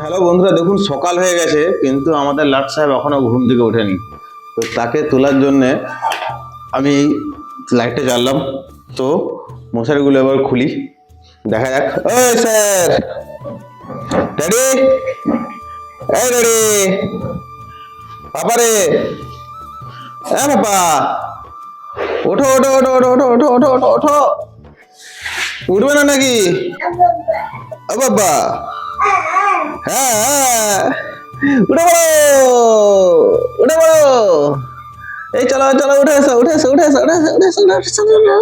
Hello বন্ধুরা, দেখুন সকাল হয়ে গেছে কিন্তু আমাদের লাট সাহেব এখনো ঘুম থেকে ওঠেনি। তো তাকে তোলার জন্যে আমি লাইটটা জ্বাললাম। তো মশারিগুলো এবার খুলি, দেখা যাক। ও স্যার, ড্যাডি, এই ড্যাডি, পাপা রে, হ্যাঁ পাপা, ওঠো ওঠো ওঠো ওঠো ওঠো ওঠো ওঠো ওঠো ওঠো, উঠবে না নাকি? ও বাবা, হ্যাঁ হ্যাঁ, উঠে পড়ো, উঠে পড়ো, এই চলো চলো, উঠে এসো উঠে এসো উঠে এসো উঠে এসো উঠে এসো উঠে এসো, উঠে এসো।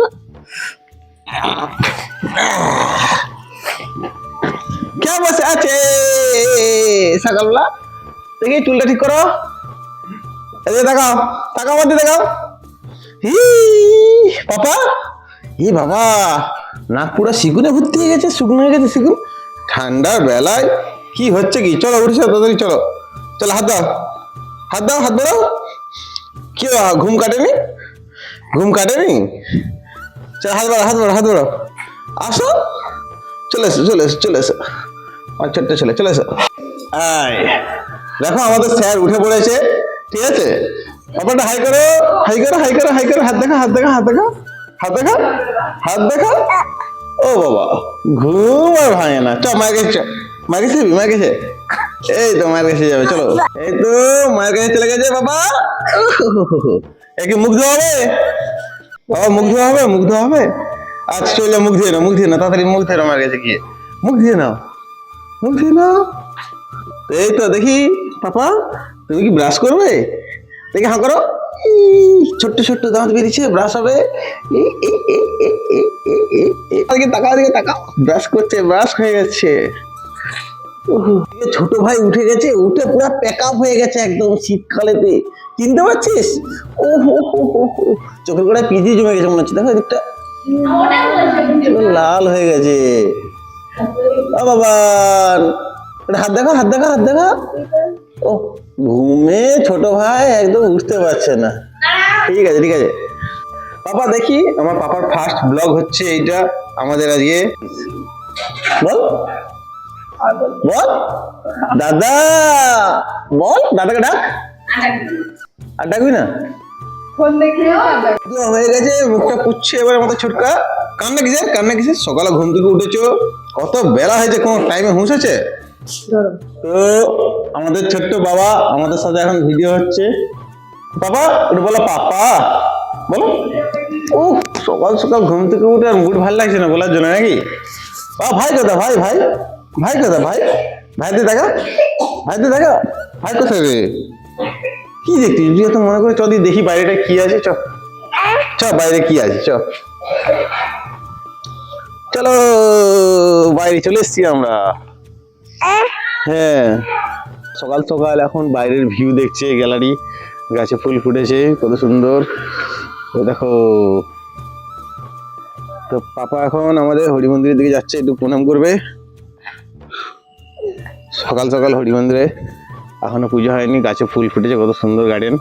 কে বসে আছে সকালবেলা? দেখি চুলটা ঠিক করো, এই যে দেখাও, তাকাও মধ্যে দেখাও। হি পাপা, ই বাবা, নাক পুরো শিকুনে ভর্তি হয়ে গেছে, শুকনো হয়ে গেছে শিকুন। ঠান্ডার বেলায় কি হচ্ছে কি? চলো উঠেছো তাড়াতাড়ি, চলো চলো, হাত দাও, হাত দাও, হাত বাড়াও। কি ঘুম কাটেনি? ঘুম কাটেনি? চলো হাত বাড়াও, হাত বাড়াও, হাত বাড়াও, আসো, চলে এসো চলে এসো চলে এসো, আমার ছোট্ট ছেলে চলে এসো। আয় দেখো আমাদের স্যার উঠে পড়েছে, ঠিক আছে? ব্যাপারটা হাই করো, হাই করো, হাই করো, হাই করো, হাত দেখা, হাত দেখা, হাত দেখা, হাত দেখা, হাত দেখা। ও বাবা, ঘুম আর ভাঙে না। চ মায়ের কাছে, মায়ের কাছে যাবি? মায়ের কাছে, এই তো মায়ের কাছে যাবে, চলো। এই তো মায়ের কাছে চলে গেছে বাবা। একে মুখ ধোয়া হবে বাবা, মুখ ধোয়া হবে, মুখ ধোয়া হবে। আচ্ছা চলে, মুখ ধুয়ে নাও, মুখ ধুয়ে নাও, তাড়াতাড়ি মুখ ধুয়ে নাও, মায়ের কাছে গিয়ে মুখ ধুয়ে নাও, মুখ ধুয়ে নাও। এই তো দেখি পাপা, তুমি কি ব্রাশ করবে? দেখি হাঁ করো, ছোট্ট ছোট্ট দাঁত বেরিয়েছে, ব্রাশ হবে। তাকাও, দিকে তাকাও, ব্রাশ করছে, ব্রাশ হয়ে গেছে। ছোট ভাই উঠে গেছে, উঠে পুরো প্যাক আপ হয়ে গেছে একদম শীতকালেতে, চিনতে পারছিস? ও হো হো হো হো, চোখের গোড়ায় পিজি জমে গেছে মনে হচ্ছে, দেখো এদিকটা লাল হয়ে গেছে। ও বাবা, হাত দেখা, হাত দেখা, হাত দেখা। ও ঘুমে ছোট ভাই একদম উঠতে পারছে না। ঠিক আছে ঠিক আছে পাপা, দেখি আমার পাপার ফার্স্ট ব্লগ হচ্ছে এইটা আমাদের আজকে। বল বল দাদা, বল দাদাকে ডাক। আর ডাকবি না? হয়ে গেছে, মুখটা পুচ্ছে এবার আমাদের ছোটকা। কান্না কিসের, কান্না কিসের? সকালে ঘুম থেকে উঠেছো, কত বেলা হয়েছে, কোন টাইমে হুঁশ আছে? তো আমাদের ছোট্ট বাবা আমাদের সাথে এখন ভিডিও হচ্ছে। বাবা ওটা বলো, পাপা বলো। ও সকাল সকাল ঘুম থেকে উঠে আর মুড ভালো লাগছে না বলার জন্য নাকি? ভাই কোথা, ভাই ভাই, ভাই কোথা, ভাই ভাইতে দেখা, ভাইতে দেখা, ভাই কোথায় রে? কি দেখছিস? তুই তো মনে করে চ দি দেখি বাইরেটা কি আছে, চ চ বাইরে কি আছে, চ চলো, বাইরে চলে এসছি আমরা। হ্যাঁ সকাল সকাল এখন বাইরের ভিউ দেখছে, গ্যালারি, গাছে ফুল ফুটেছে কত সুন্দর, দেখো। তো পাপা এখন আমাদের হরি মন্দিরের দিকে যাচ্ছে, একটু প্রণাম করবে। সকাল সকাল হরি মন্দিরে, এখনো পুজো হয়নি, গাছে ফুল ফুটেছে, কত সুন্দর গার্ডেন।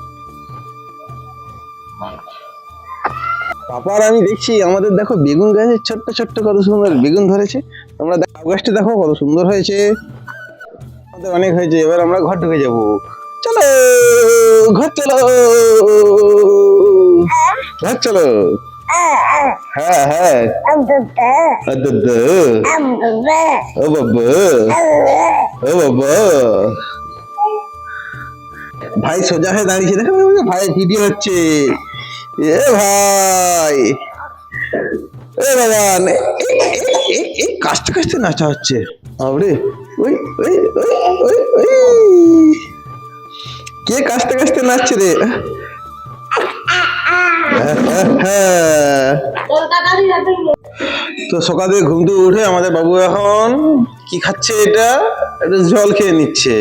পাপার আমি দেখছি আমাদের দেখো বেগুন গাছে ছোট্ট ছোট্ট কত সুন্দর বেগুন ধরেছে। তোমরা দেখো গাছটা দেখো কত সুন্দর হয়েছে, আমাদের অনেক হয়েছে। এবার আমরা ঘর ঢুকে যাবো, চলো ঘর চলো, ঘর চলো। হ্যাঁ হ্যাঁ, ও বাবা, ও বাবা, ভাই সোজা হয়ে দাঁড়িয়েছে, দেখো ভাই ভিডিও হচ্ছে। এ ভাই, এ বাবা, কাশতে কাশতে নাচা হচ্ছে। বাবরে, ওই ওই ওই ওই ওই, কে কাশতে কাশতে নাচছে রে? তো সকাল থেকে ঘুম থেকে উঠে আমাদের বাবু এখন কি খাচ্ছে? এটা একটা জল খেয়ে নিচ্ছে।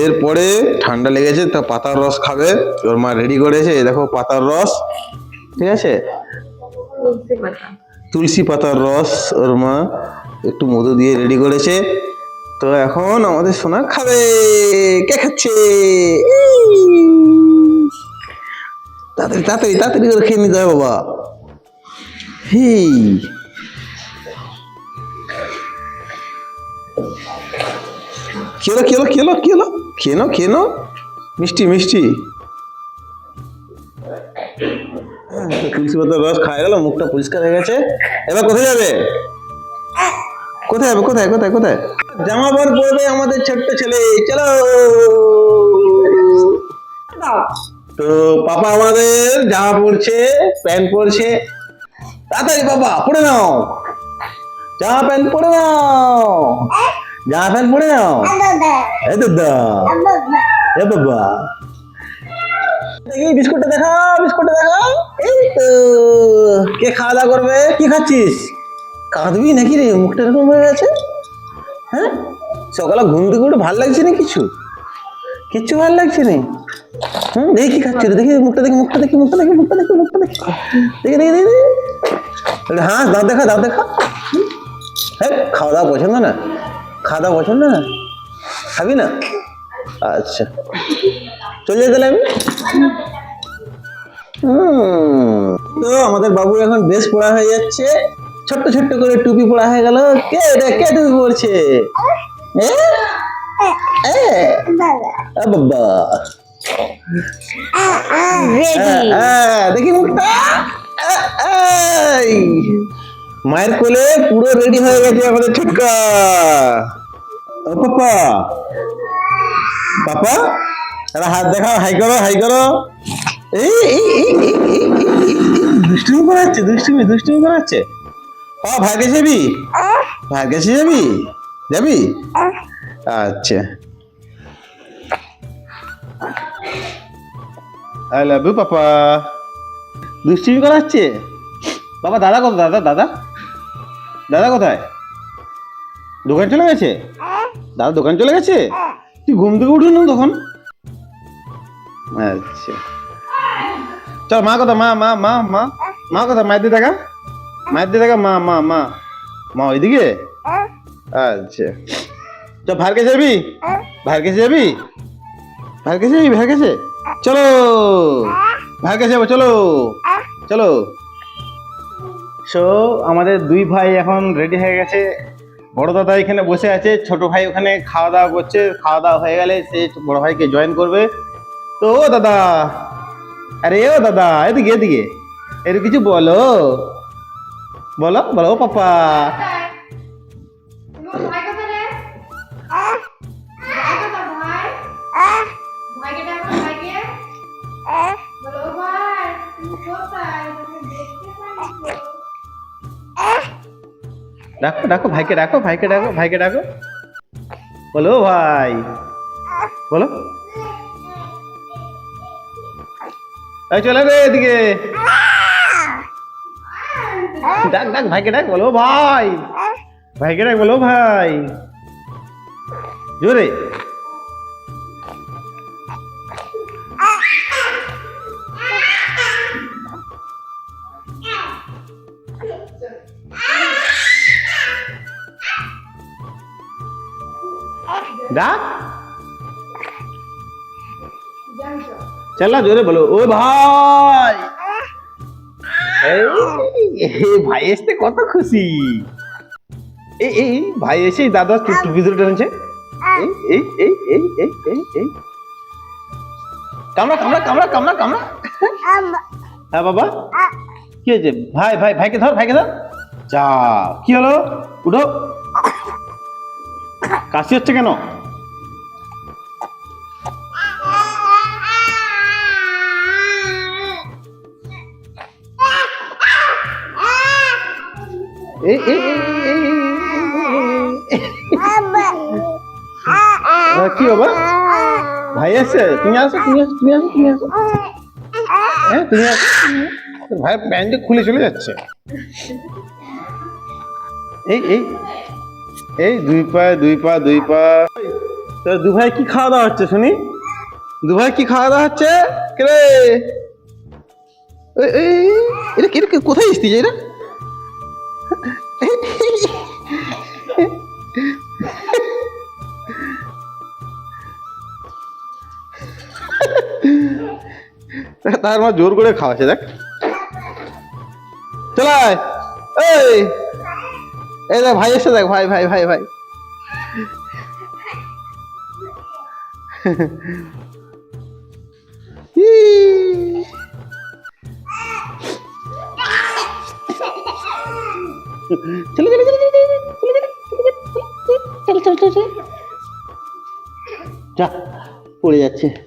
এরপরে ঠান্ডা লেগেছে তো পাতার রস খাবে, ওর মা রেডি করেছে, দেখো পাতার রস, ঠিক আছে, তুলসী পাতার রস ওর মা একটু মধু দিয়ে রেডি করেছে। তো এখন আমাদের সোনা খাবে। কে খাচ্ছে? তাড়াতাড়ি তাড়াতাড়ি তাড়াতাড়ি করে খেয়ে নিতে হবে বাবা। হি খেয়ে নাও মিষ্টি মিষ্টি। তুলসী পাতার রস খাওয়া গেল, মুখটা পরিষ্কার হয়ে গেছে। এবার কোথায় যাবে? কোথায়? জামা পর পরবে আমাদের ছোট্ট ছেলে, চলো। তো পাপা আমাদের জামা পরছে, প্যান্ট পরছে। তাড়াতাড়ি বাবা পরে নাও, জামা প্যান্ট পরে নাও, এই তো বাবা। দেখি বিস্কুটটা দেখাও। এই তো কে খাওয়া দাওয়া করবে? কি খাচ্ছিস? কাঁদবি নাকি রে? মুখটা এরকম হয়ে গেছে। হ্যাঁ, সকালে ঘুম থেকে উঠে ভালো লাগছে না? কিচ্ছু ভালো লাগছে না। দেখি কি খাচ্ছি, দেখি মুখটা দেখি। হ্যাঁ, দাঁত দেখা। হ্যাঁ, খাওয়া দাওয়া পছন্দ না? খাবি না? আচ্ছা, চলে যেতে আমি। তো আমাদের বাবু এখন ড্রেস পরা হয়ে যাচ্ছে, ছোট্ট করে টুপি পরা হয়ে গেল। কে টুপি পরছে? বাবা, দেখি মুখটা। মায়ের কোলে পুরো রেডি হয়ে গেছে আমাদের ছোটকা। ও পাপা, হাত দেখাও, হাই করো। দুষ্টুমি করাচ্ছে। ভাইয়ের কাছে যাবি? আচ্ছা, আই লাভ ইউ পাপা। দুষ্টুমি করাচ্ছে বাবা। দাদা কোথায়? দাদা কোথায়? দোকান চলে গেছে? দাদা দোকান চলে গেছে? তুই ঘুম থেকে উঠলি না তখন? আচ্ছা, চল। মা কোথায়? মা কোথায়? মায়ের দিয়ে দেখা। মা ওইদিকে। আচ্ছা, চল। ভাইয়ের কাছে যাবি? চলো, ভাইয়ের কাছে যাবো, চলো। সো আমাদের দুই ভাই এখন রেডি হয়ে গেছে। বড় দাদা এখানে বসে আছে, ছোট ভাই ওখানে খাওয়া দাওয়া করছে। খাওয়া দাওয়া হয়ে গেলে সে বড় ভাইকে জয়েন করবে। তো ও দাদা, এদিকে এর কিছু বলো। ও পাপা। ডাকো ভাইকে ডাকো। বলো ভাই, বলো। চলে রে এদিকে। ডাক ভাইকে ডাক, বলো ভাই। জোরে। ডাক, চল জোরে বলো, ও ভাই। ভাই এসতে কত খুশি। এই ভাই এসে দাদা টুপি ধরে টেনেছে। কামড়া। হ্যাঁ বাবা, কি হয়েছে? ভাইকে ধর। যা, কি হলো? উঠো। কাশি হচ্ছে কেন? কি বাবা? ভাই আছে? তুমি আসো। হ্যাঁ, তুমি আসো। ভাই প্যান্ট খুলে চলে যাচ্ছে। এই দুই পা। তোর দু ভাই কি খাওয়া দাওয়া হচ্ছে শুনি? কে? এটা কোথায় এসেছিস এরা? তার মা জোর করে খাওয়াছে, দেখ। চল, এই দেখ ভাই এসে, দেখ ভাই। চলে চলে চলে চলে চলে চলে চলে চলে চলে চলে যা পড়ে যাচ্ছে